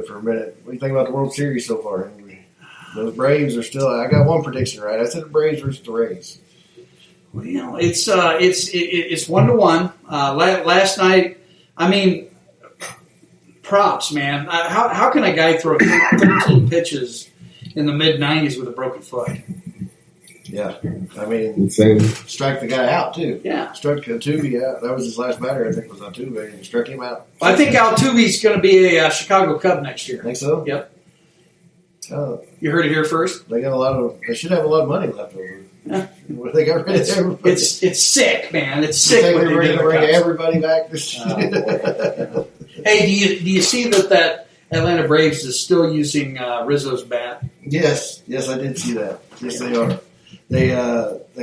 for a minute. What do you think about the World Series so far? Those Braves are still. I got one prediction right. I said the Braves versus the Rays. Well, it's 1-1. Last night, I mean, props, man. How can a guy throw 13 pitches in the mid-90s with a broken foot? Yeah, I mean, insane. Strike the guy out too. Yeah, struck Altuve out. That was his last batter. I think was Altuve, and struck him out. I think Altuve's going to be a Chicago Cub next year. Think so? Yep. You heard it here first. They got a lot of. They should have a lot of money left over. Yeah. They got rid of everybody. It's sick, man. It's sick. They What were going to bring everybody back. Hey, do you see that Atlanta Braves is still using Rizzo's bat? Yes, I did see that. Yes, they are. They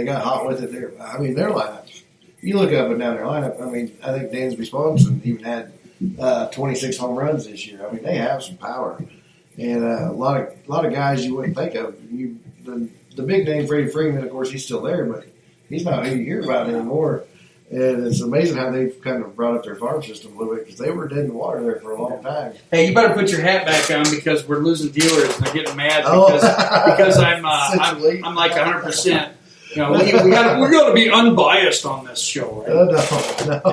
got hot with it there. I mean, their lineups. You look up and down their lineup. I mean, I think Dansby Swanson even had 26 home runs this year. I mean, they have some power, and a lot of guys you wouldn't think of. The big name Freddie Freeman, of course, he's still there, but he's not who you hear about anymore. And it's amazing how they've kind of brought up their farm system a little bit because they were dead in the water there for a long time. Hey, you better put your hat back on because we're losing dealers and they're getting mad because I'm like 100%. You know, we got to be unbiased on this show, right? No.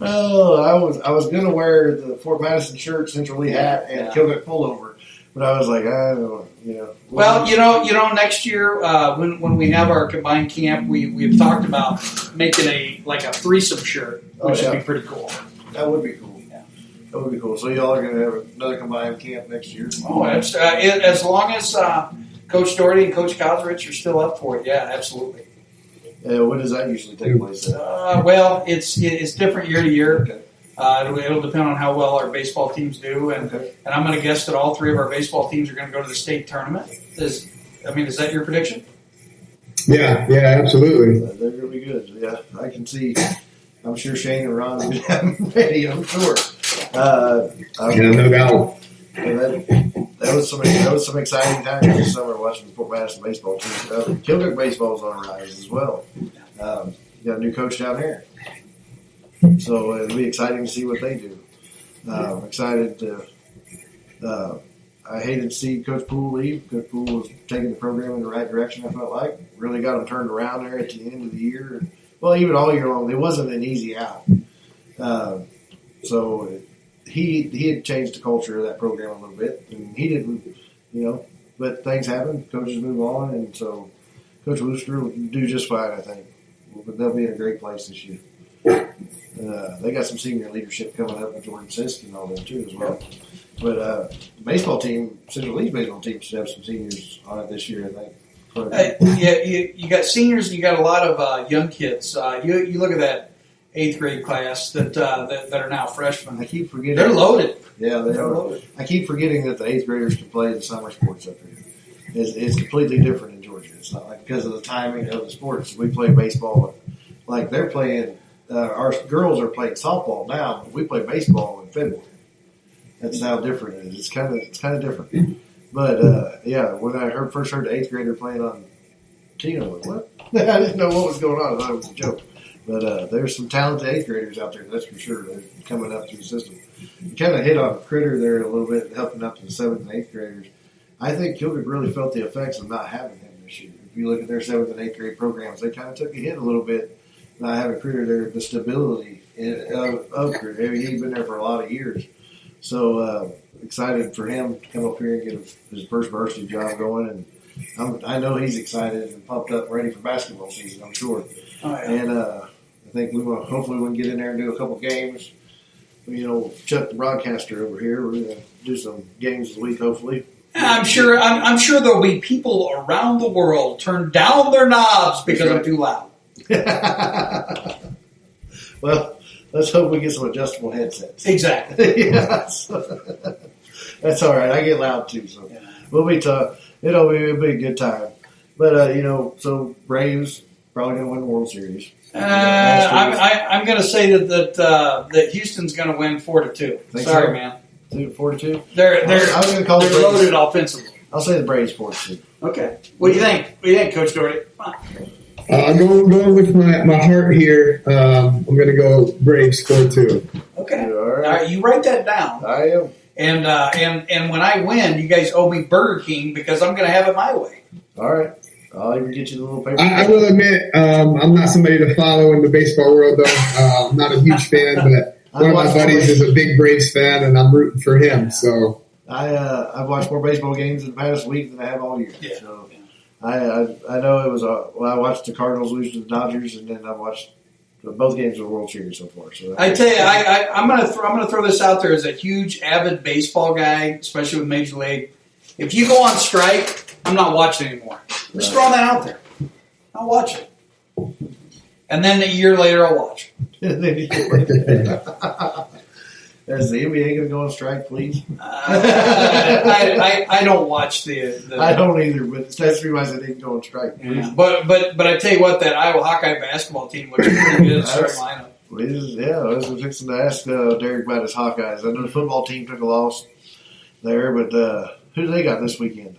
Oh, I was going to wear the Fort Madison shirt, Central Lee hat, and Kilduff pullover, but I was like, I don't know, you know. Well, you know, next year when we have our combined camp, we've talked about making a threesome shirt, which would be pretty cool. That would be cool. Yeah, that would be cool. So y'all are going to have another combined camp next year. Oh, as long as Coach Doherty and Coach Kosrich are still up for it, yeah, absolutely. When does that usually take place? Well, it's different year to year. Okay. It'll depend on how well our baseball teams do, and I'm going to guess that all three of our baseball teams are going to go to the state tournament. Is that your prediction? Yeah, absolutely. They're going to be good. Yeah, I can see. I'm sure Shane and Ron will have them ready. I'm sure. No doubt. That was some exciting times this summer watching the Fort Madison baseball team. Kilduff baseball is on the rise as well. You got a new coach down here, so it'll be exciting to see what they do. Excited to. I hated to see Coach Poole leave. Coach Poole was taking the program in the right direction. I felt like really got them turned around there at the end of the year. Well, even all year long, it wasn't an easy out. So. He had changed the culture of that program a little bit, and he didn't, but things happen. Coaches move on, and so Coach Wooster will do just fine, I think. But they'll be in a great place this year. They got some senior leadership coming up with Jordan Sisk and all them too as well. But the baseball team, Central League baseball team, should have some seniors on it this year, I think. You got seniors, and you got a lot of young kids. You look at that 8th grade class that are now freshmen. I keep forgetting they're loaded. Yeah, they're loaded. I keep forgetting that the 8th graders can play the summer sports up here. It's completely different in Georgia. It's not like because of the timing of the sports. We play baseball like they're playing. Our girls are playing softball now, but we play baseball in February. That's how different it is. It's kind of different. But when I first heard the 8th grader playing on Tino, I was like, what? I didn't know what was going on. I thought it was a joke. But there's some talented 8th graders out there, that's for sure. They're coming up through the system. You kind of hit on Critter there a little bit, helping up to the 7th and 8th graders. I think Kilduff really felt the effects of not having him this year. If you look at their 7th and 8th grade programs, they kind of took a hit a little bit not having Critter there, the stability of Critter. I mean, he's been there for a lot of years. So excited for him to come up here and get his first varsity job going. And I know he's excited and pumped up and ready for basketball season, I'm sure. Oh, yeah. And I think hopefully we can get in there and do a couple games. Chuck the broadcaster over here. We're going to do some games this week, hopefully. I'm sure there'll be people around the world turn down their knobs because I'm too loud. Well, let's hope we get some adjustable headsets. Exactly. Yes. That's all right. I get loud too, so we'll be tough. It'll be a good time. But so Braves probably going to win the World Series. I'm going to say that Houston's going to win 4-2. Sorry, man. 4-2. They're loaded offensively. I'll say the Braves 4-2. Okay. What do you think? Coach Doherty? Come on. Going with my heart here. I'm going to go Braves 4-2. Okay. All All right. right, you write that down. I am. And when I win, you guys owe me Burger King because I'm going to have it my way. All right. I'll even get you the little paper. I will admit, I'm not somebody to follow in the baseball world, though. I'm not a huge fan, but one of my buddies is a big Braves fan, and I'm rooting for him. So I've watched more baseball games in the past week than I have all year. Yeah. So I know it was I watched the Cardinals lose to the Dodgers, and then I watched both games of the World Series so far. So I tell you, I'm gonna throw this out there as a huge avid baseball guy, especially with Major League. If you go on strike, I'm not watching anymore. I'm just throwing that out there. I'll watch it, and then a year later I'll watch. Is the NBA going to go on strike, please? I don't watch the I don't either, but that's the reason they didn't go on strike. Yeah. But I tell you what, that Iowa Hawkeye basketball team looks pretty good at starting lineup. I was fixing to ask Derek about his Hawkeyes. I know the football team took a loss there, but who do they got this weekend?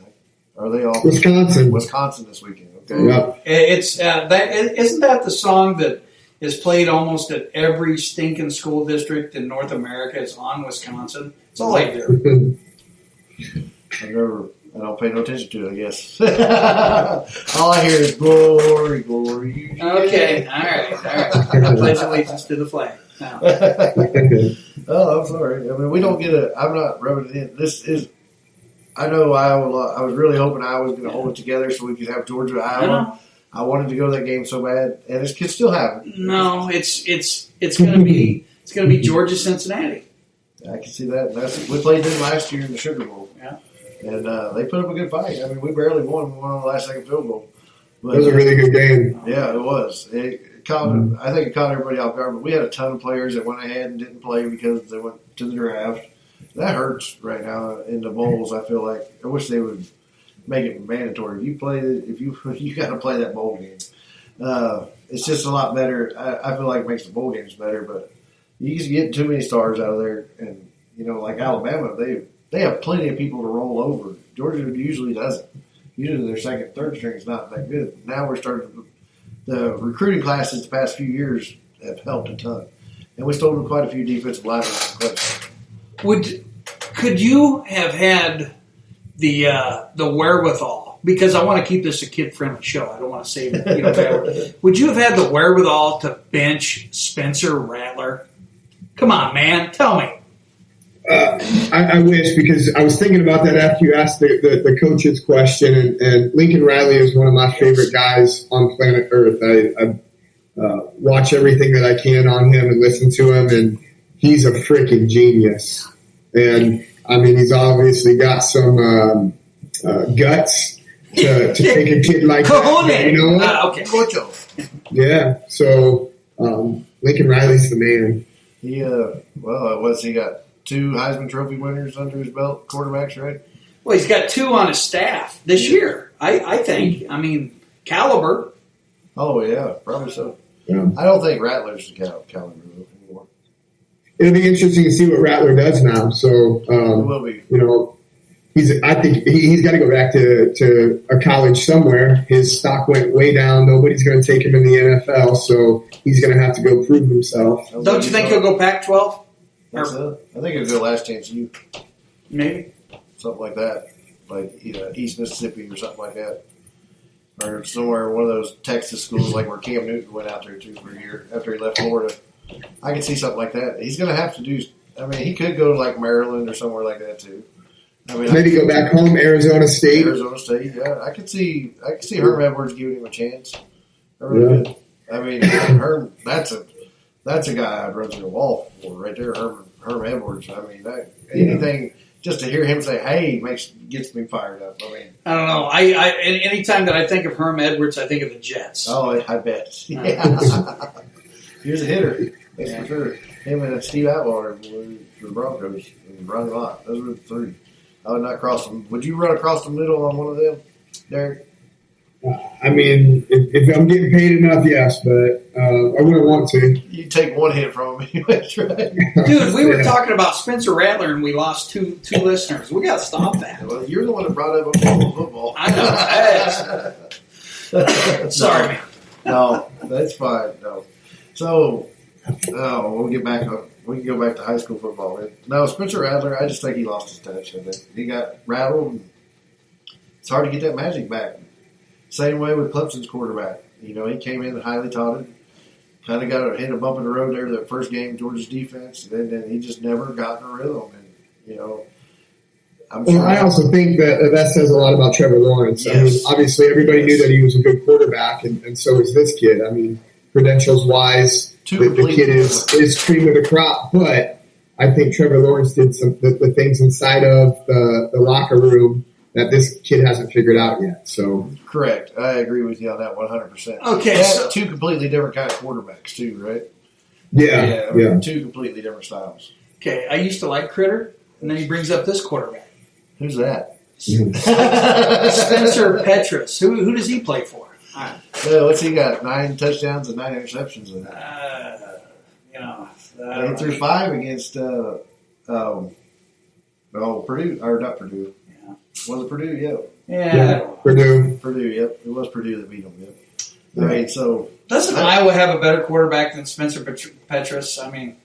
Are they all Wisconsin this weekend? Okay. Yeah. It's isn't that the song that is played almost at every stinking school district in North America? Is on Wisconsin. It's all I do. I don't pay no attention to it, I guess. All I hear is glory, glory. Okay, all right. Pledge allegiance to the flag. Now. Oh, I'm sorry. I mean, we don't get I'm not rubbing it in. This is. I know Iowa. I was really hoping Iowa was going to hold it together so we could have Georgia, Iowa. I wanted to go to that game so bad, and it could still happen. No, it's going to be Georgia, Cincinnati. I can see that. We played them last year in the Sugar Bowl. Yeah. And they put up a good fight. I mean, we barely won. We won on the last second field goal. But, It was a really good game. Yeah, it was. I think it caught everybody off guard. But we had a ton of players that went ahead and didn't play because they went to the draft. That hurts right now in the bowls. I feel like I wish they would make it mandatory. If you got to play that bowl game. It's just a lot better. I feel like it makes the bowl games better. But you just get too many stars out of there, and like Alabama, they have plenty of people to roll over. Georgia usually doesn't. Usually their second, third string is not that good. Now we're starting. The recruiting classes the past few years have helped a ton, and we stole quite a few defensive linemen in place. Could you have had the wherewithal? Because I want to keep this a kid-friendly show. I don't want to say that. Would you have had the wherewithal to bench Spencer Rattler? Come on, man, tell me. I wish, because I was thinking about that after you asked the coach's question, and Lincoln Riley is one of my favorite guys on planet Earth. I watch everything that I can on him and listen to him, and he's a freaking genius. And, I mean, he's obviously got some guts to take a kid like that. You know what? Okay. Yeah, so Lincoln Riley's the man. He got 2 Heisman Trophy winners under his belt, quarterbacks, right? Well, he's got 2 on his staff this year, I think. I mean, caliber. Oh, yeah, probably so. Yeah. I don't think Rattler's the caliber anymore. It'll be interesting to see what Rattler does now. So, It will be. I think he's got to go back to a college somewhere. His stock went way down. Nobody's going to take him in the NFL, so he's going to have to go prove himself. Don't you think he'll go Pac-12? I think it'll go last chance you. Maybe. Something like that. Like East Mississippi or something like that. Or somewhere, one of those Texas schools like where Cam Newton went out there too for a year after he left Florida. I can see something like that. He's going to have to do. I mean, he could go to like Maryland or somewhere like that too. I mean, maybe go back home, Arizona State. Yeah. I could see Herm Edwards giving him a chance. I really could. I mean, Herm, that's a guy I'd run through a wall for right there, Herm Edwards. I mean, anything just to hear him say, "Hey," gets me fired up. I mean, I don't know. Anytime that I think of Herm Edwards, I think of the Jets. Oh, I bet. Yeah. He was a hitter, that's for sure. Him and Steve Atwater for the Broncos and Ronnie Lott. Those were the 3. I would not cross them. Would you run across the middle on one of them, Derek? I mean, if I'm getting paid enough, yes, but I wouldn't want to. You take one hit from him anyway, right? Dude, we were talking about Spencer Rattler, and we lost two listeners. We got to stop that. Well, you're the one that brought up football. I know. Sorry, man. No, that's fine. No. So, we'll get back on. We can go back to high school football. No, Spencer Rattler, I just think he lost his touch. I think he got rattled. And it's hard to get that magic back. Same way with Clemson's quarterback. You know, he came in highly touted, kind of got hit a bump in the road there that first game, Georgia's defense, and then he just never got in a rhythm. And, you know, Well, I also think that says a lot about Trevor Lawrence. Yes. I mean, obviously, everybody knew that he was a good quarterback, and so is this kid. I mean, credentials-wise, the kid is cream of the crop, but I think Trevor Lawrence did the things inside of the locker room that this kid hasn't figured out yet. So correct. I agree with you on that 100%. Okay, so two completely different kind of quarterbacks too, right? Yeah. Two completely different styles. okay, I used to like Critter, and then he brings up this quarterback, Who's that? Spencer Petras. Who does he play for? What's he got? 9 touchdowns and 9 interceptions in that. You know, They threw 5 against Purdue, or not Purdue. Yeah. Was it Purdue? Yep. Yeah. Purdue. Purdue, yep. It was Purdue that beat them, yep. All right, so. Doesn't Iowa have a better quarterback than Spencer Petras? I mean,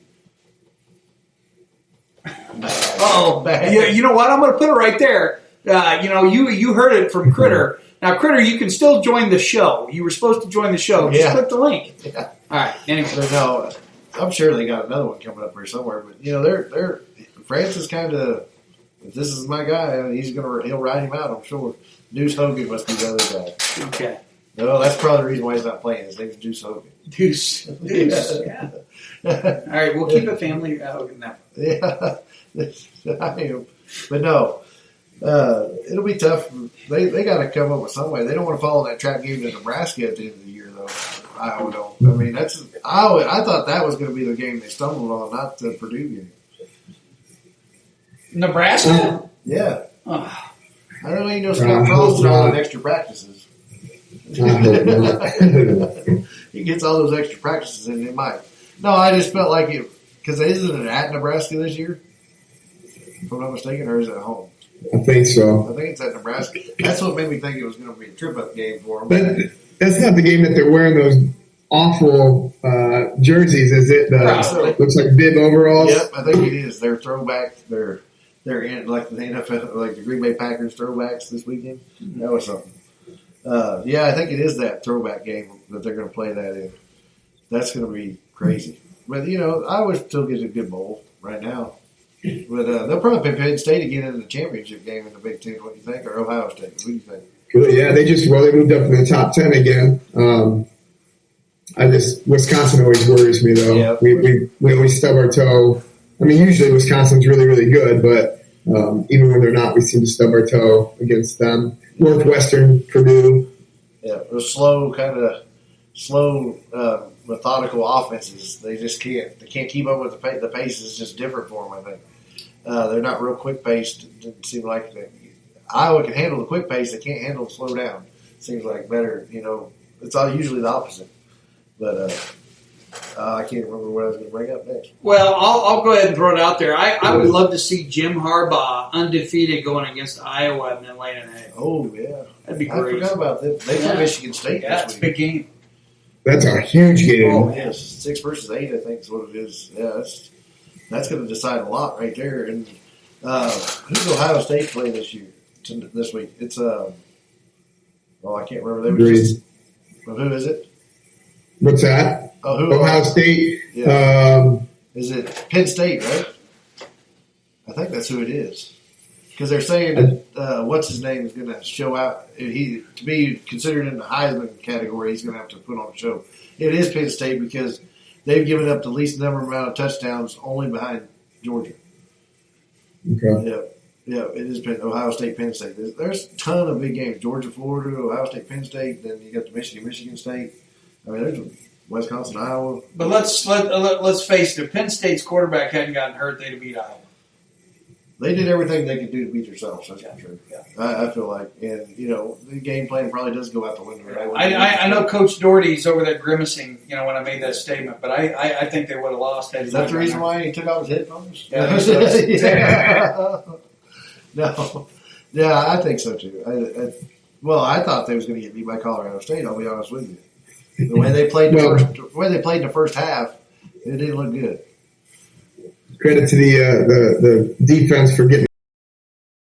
you know what? I'm going to put it right there. You know, you heard it from Critter. Now, Critter, you can still join the show. You were supposed to join the show. Just click the link. Yeah. All right. Anyway, No, I'm sure they got another one coming up here somewhere. But you know, they're France is kind of. If this is my guy, he'll ride him out. I'm sure. Deuce Hogan must be the other guy. okay. No, that's probably the reason why he's not playing. His name's Deuce Hogan. Deuce. Yeah. All right. We'll keep it family. No. Yeah, I am. But no, it'll be tough. They got to come up with some way. They don't want to fall in that trap game to Nebraska at the end of the year, though. Iowa don't. I mean, that's Iowa. I thought that was going to be the game they stumbled on, not the Purdue game. Nebraska? Yeah. Oh. I don't know. Scott Frost and all the extra practices. He gets all those extra practices in. It might. No, I just felt like it because isn't it at Nebraska this year? If I'm not mistaken, or is it at home? I think so. I think it's at Nebraska. That's what made me think it was going to be a trip-up game for them. But that's not the game that they're wearing those awful jerseys, is it? Looks like bib overalls. Yep, I think it is. They're throwbacks. They're in like the NFL, like the Green Bay Packers throwbacks this weekend. That was something. Yeah, I think it is that throwback game that they're going to play that in. That's going to be crazy. But, you know, Iowa still gets a good bowl right now. But they'll probably play Penn State again in the championship game in the Big Ten. What do you think? Or Ohio State? What do you think? Yeah, they moved up in the top 10 again. Wisconsin always worries me though. Yeah. We stub our toe. I mean, usually Wisconsin's really, really good, but even when they're not, we seem to stub our toe against them. Northwestern, Purdue. Yeah, it was slow, methodical offenses. They just can't. They can't keep up with the pace. The pace is just different for them. I think they're not real quick paced. It didn't seem like Iowa can handle the quick pace. They can't handle the slow down. Seems like better. You know, it's all usually the opposite. But I can't remember what I was going to bring up next. Well, I'll go ahead and throw it out there. I would love to see Jim Harbaugh undefeated going against Iowa and then laying an egg. Oh yeah, That'd be I great. forgot about that. They play Michigan State Yeah, this it's a week. big game. That's a huge game. Oh yes, 6 versus 8. I think is what it is. Yeah, that's going to decide a lot right there. And who's Ohio State play this week? It's I can't remember. They were just, well, who is it? What's that? Oh, who? Ohio State. Yeah. Is it Penn State? Right. I think that's who it is. Because they're saying that what's his name is going to show out. To be considered in the Heisman category, he's going to have to put on a show. It is Penn State because they've given up the least amount of touchdowns, only behind Georgia. Okay. Yeah, it is Ohio State, Penn State. There's a ton of big games: Georgia, Florida, Ohio State, Penn State. Then you got the Michigan State. I mean, there's Wisconsin, Iowa. But let's face it. If Penn State's quarterback hadn't gotten hurt, they'd have beat Iowa. They did everything they could do to beat themselves. That's for sure. Yeah. I feel like, and you know, the game plan probably does go out the window. Right? I know Coach Doherty's over there grimacing, you know, when I made that statement, but I think they would have lost. Is that the reason why he took off his headphones? Yeah. No. Yeah, I think so too. I thought they was going to get beat by Colorado State. I'll be honest with you. The way they played Well- the way they played in the first half, it didn't look good. Credit to the defense for getting